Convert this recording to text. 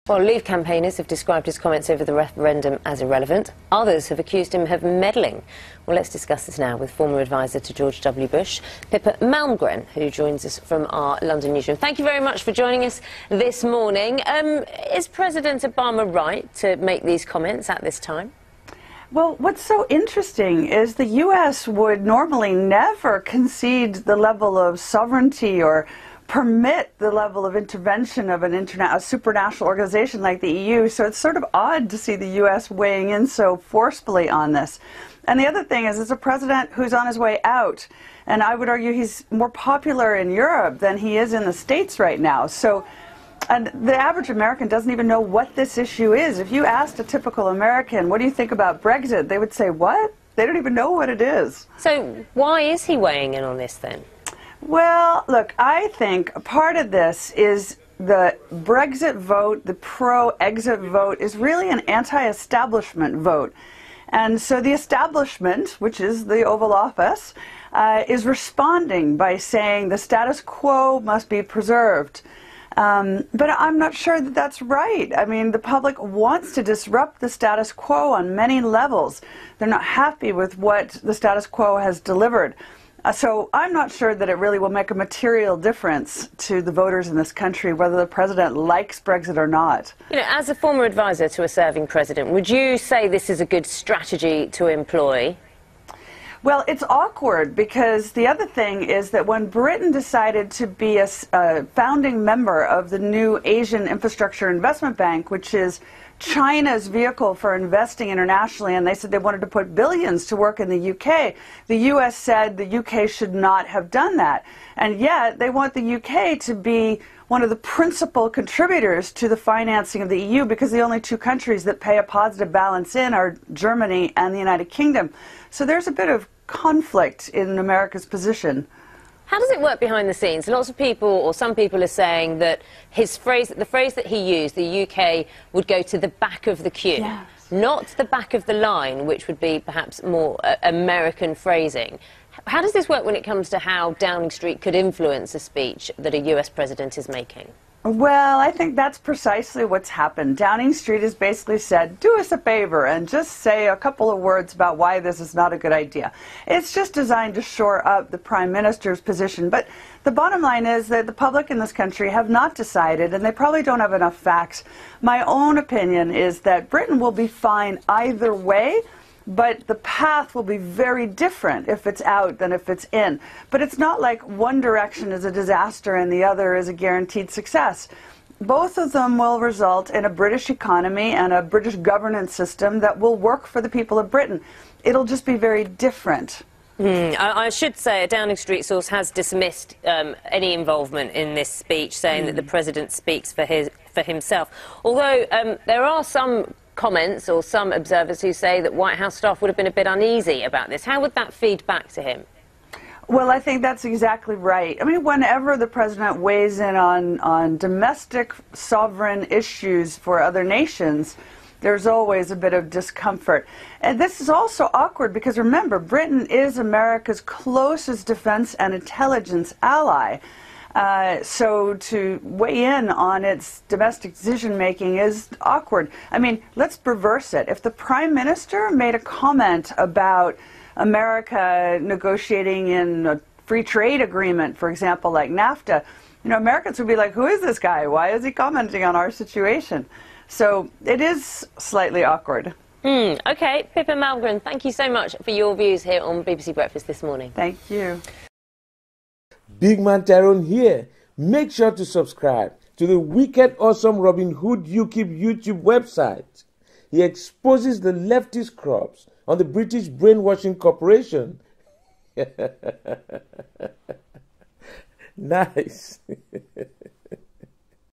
Well, Leave campaigners have described his comments over the referendum as irrelevant. Others have accused him of meddling. Well, let's discuss this now with former advisor to George W. Bush, Pippa Malmgren, who joins us from our London newsroom. Thank you very much for joining us this morning. Is President Obama right to make these comments at this time? Well, what's so interesting is the U.S. would normally never concede the level of sovereignty or permit the level of intervention of a supranational organization like the EU, so it's sort of odd to see the U.S. weighing in so forcefully on this. And the other thing is, it's a president who's on his way out, and I would argue he's more popular in Europe than he is in the States right now. So, and the average American doesn't even know what this issue is. If you asked a typical American, what do you think about Brexit, they would say, what? They don't even know what it is. So why is he weighing in on this then? Well, look, I think part of this is the Brexit vote, the pro-exit vote, is really an anti-establishment vote. And so the establishment, which is the Oval Office, is responding by saying the status quo must be preserved. But I'm not sure that that's right. I mean, the public wants to disrupt the status quo on many levels. They're not happy with what the status quo has delivered. So I'm not sure that it really will make a material difference to the voters in this country whether the president likes Brexit or not. You know, as a former advisor to a serving president, would you say this is a good strategy to employ? Well, it's awkward because the other thing is that when Britain decided to be a founding member of the new Asian Infrastructure Investment Bank, which is China's vehicle for investing internationally, and they said they wanted to put billions to work in the UK, the US said the UK should not have done that. And yet they want the UK to be one of the principal contributors to the financing of the EU, because the only two countries that pay a positive balance in are Germany and the United Kingdom. So there's a bit of conflict in America's position. How does it work behind the scenes? Lots of people, or some people, are saying that the phrase that he used, the UK would go to the back of the queue, yes, not the back of the line, which would be perhaps more American phrasing. How does this work when it comes to how Downing Street could influence a speech that a US president is making? Well, I think that's precisely what's happened. Downing Street has basically said, do us a favor and just say a couple of words about why this is not a good idea. It's just designed to shore up the Prime Minister's position. But the bottom line is that the public in this country have not decided, and they probably don't have enough facts. My own opinion is that Britain will be fine either way, but the path will be very different if it's out than if it's in. But it's not like one direction is a disaster and the other is a guaranteed success. Both of them will result in a British economy and a British governance system that will work for the people of Britain. It'll just be very different. I should say a Downing Street source has dismissed any involvement in this speech, saying that the president speaks for himself. Although there are some comments or some observers who say that White House staff would have been a bit uneasy about this. How would that feed back to him? Well, I think that's exactly right. I mean, whenever the president weighs in on domestic sovereign issues for other nations, there's always a bit of discomfort. And this is also awkward because, remember, Britain is America's closest defense and intelligence ally. So to weigh in on its domestic decision-making is awkward. I mean, let's reverse it. If the Prime Minister made a comment about America negotiating in a free trade agreement, for example, like NAFTA, you know, Americans would be like, who is this guy? Why is he commenting on our situation? So it is slightly awkward. OK, Pippa Malmgren, thank you so much for your views here on BBC Breakfast this morning. Thank you. Big Man Tyrone here. Make sure to subscribe to the wicked awesome Robin Hood UKIP YouTube website. He exposes the leftist crops on the British brainwashing corporation. Nice.